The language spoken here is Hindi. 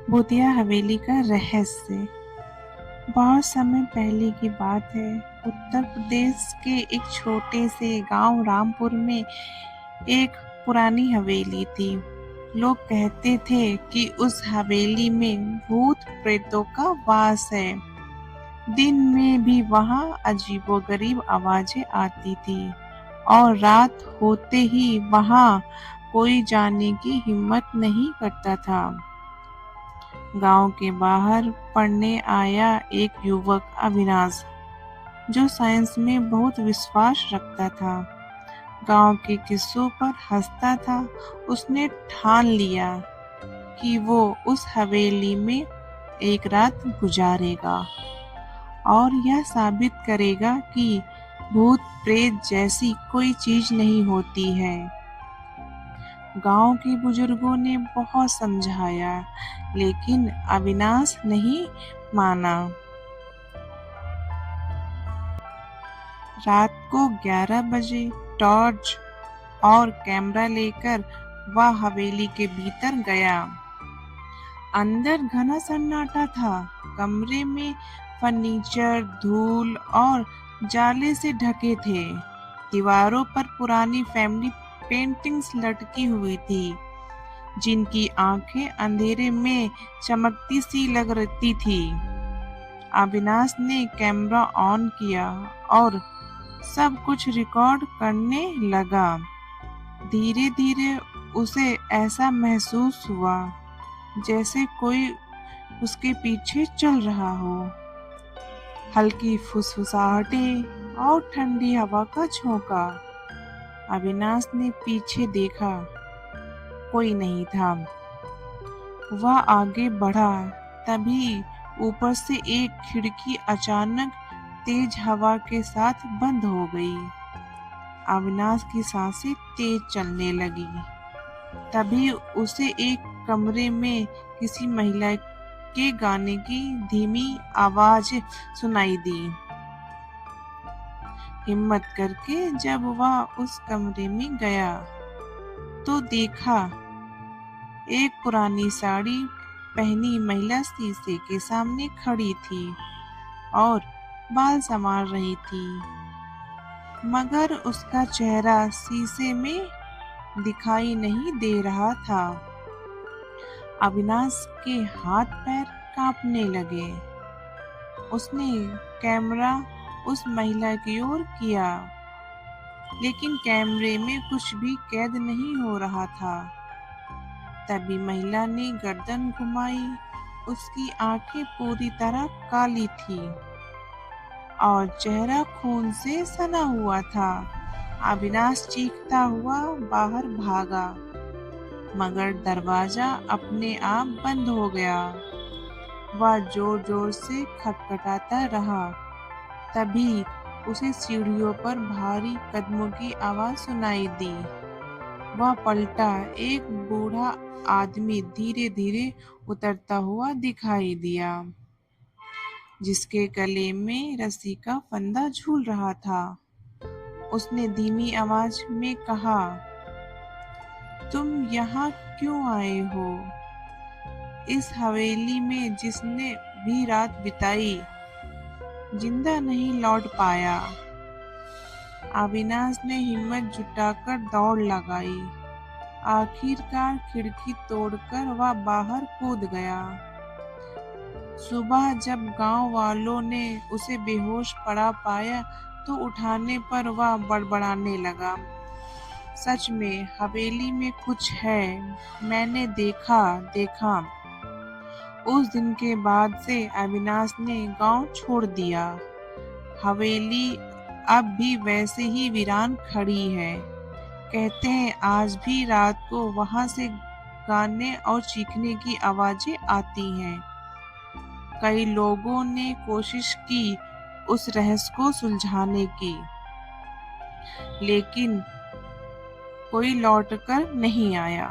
भूतिया हवेली का रहस्य। बहुत समय पहले की बात है। उत्तर प्रदेश के एक छोटे से गांव रामपुर में एक पुरानी हवेली थी। लोग कहते थे कि उस हवेली में भूत प्रेतों का वास है। दिन में भी वहां अजीबोगरीब आवाजें आती थी और रात होते ही वहां कोई जाने की हिम्मत नहीं करता था। गांव के बाहर पढ़ने आया एक युवक अविनाश, जो साइंस में बहुत विश्वास रखता था, गांव के किस्सों पर हंसता था। उसने ठान लिया कि वो उस हवेली में एक रात गुजारेगा और यह साबित करेगा कि भूत प्रेत जैसी कोई चीज नहीं होती है। गांव के बुजुर्गों ने बहुत समझाया, लेकिन अविनाश नहीं माना। रात को 11 बजे टॉर्च और कैमरा लेकर वह हवेली के भीतर गया। अंदर घना सन्नाटा था। कमरे में फर्नीचर धूल और जाले से ढके थे। दीवारों पर पुरानी फैमिली पेंटिंग्स लटकी हुई थी, जिनकी आंखें अंधेरे में चमकती सी लग रही थी। अविनाश ने कैमरा ऑन किया और सब कुछ रिकॉर्ड करने लगा। धीरे धीरे उसे ऐसा महसूस हुआ जैसे कोई उसके पीछे चल रहा हो। हल्की फुसफुसाहटें और ठंडी हवा का झोंका। अविनाश ने पीछे देखा, कोई नहीं था। वह आगे बढ़ा, तभी ऊपर से एक खिड़की अचानक तेज हवा के साथ बंद हो गई। अविनाश की सांसें तेज चलने लगी। तभी उसे एक कमरे में किसी महिला के गाने की धीमी आवाज सुनाई दी। हिम्मत करके जब वह उस कमरे में गया तो देखा एक पुरानी साड़ी पहनी महिला शीशे के सामने खड़ी थी और बाल संवार रही थी, मगर उसका चेहरा शीशे में दिखाई नहीं दे रहा था। अविनाश के हाथ पैर कांपने लगे। उसने कैमरा उस महिला की ओर किया, लेकिन कैमरे में कुछ भी कैद नहीं हो रहा था। तभी महिला ने गर्दन घुमाई। उसकी आंखें पूरी तरह काली थी और चेहरा खून से सना हुआ था। अविनाश चीखता हुआ बाहर भागा, मगर दरवाजा अपने आप बंद हो गया। वह जोर जोर से खटखटाता रहा। तभी उसे सीढ़ियों पर भारी कदमों की आवाज सुनाई दी। वह पलटा। एक बूढ़ा आदमी धीरे धीरे उतरता हुआ दिखाई दिया, जिसके गले में रस्सी का फंदा झूल रहा था। उसने धीमी आवाज में कहा, तुम यहाँ क्यों आए हो? इस हवेली में जिसने भी रात बिताई, जिंदा नहीं लौट पाया। अविनाश ने हिम्मत जुटाकर दौड़ लगाई। आखिरकार खिड़की तोड़कर वह बाहर कूद गया। सुबह जब गांव वालों ने उसे बेहोश पड़ा पाया तो उठाने पर वह बड़बड़ाने लगा, सच में हवेली में कुछ है, मैंने देखा। उस दिन के बाद से अविनाश ने गांव छोड़ दिया। हवेली अब भी वैसे ही वीरान खड़ी है। कहते हैं आज भी रात को वहां से गाने और चीखने की आवाजें आती हैं। कई लोगों ने कोशिश की उस रहस्य को सुलझाने की, लेकिन कोई लौटकर नहीं आया।